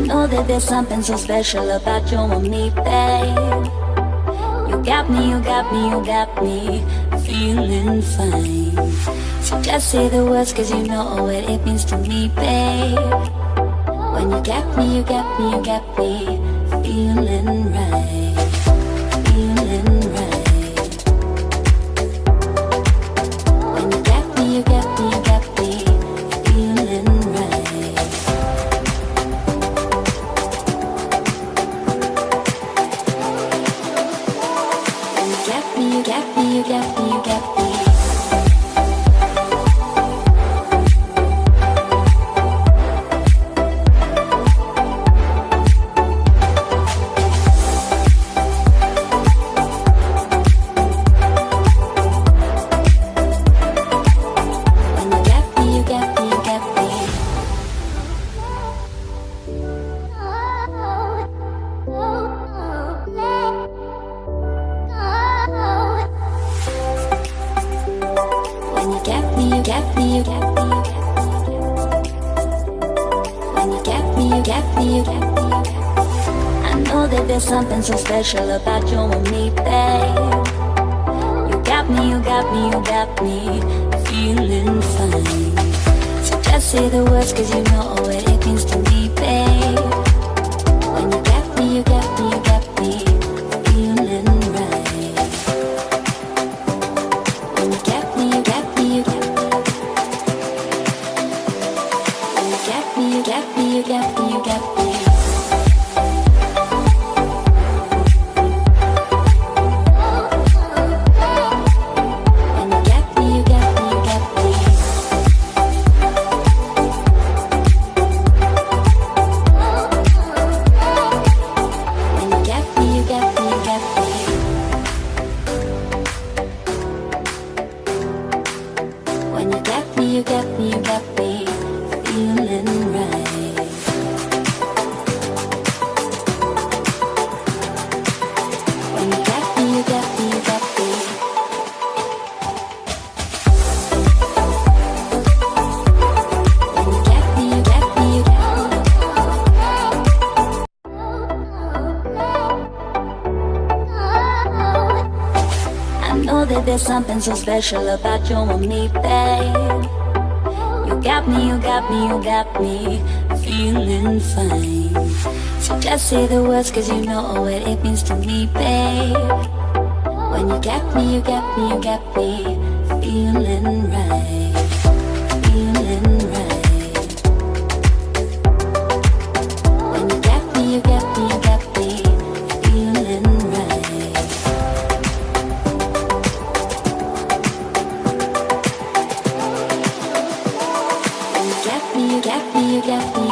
know that there's something so special about you and me, babe. You got me, you got me, you got me feeling fine. So just say the words, cause you know what it means to me, babe. When you got me, you got me, you got me feeling right, feeling right. When you got me, you got me, you got me feeling right. When you got me, you got me, you got me, you got me. Something so special about you and me, babe. You got me, you got me, you got me feeling fine. So just say the words, cause you know what it means to me, babe. When you got me, you got me, you got me feeling right. When you got me, you got me, you got me. When you got me, you got me, you got me, you got me. There's something so special about you and me, babe. You got me, you got me, you got me feeling fine. So just say the words, cause you know what it means to me, babe. When you got me, you got me, you got me feeling right, feeling right. When you got me, you got me, you got me feeling right. You got me, you got me, you got me.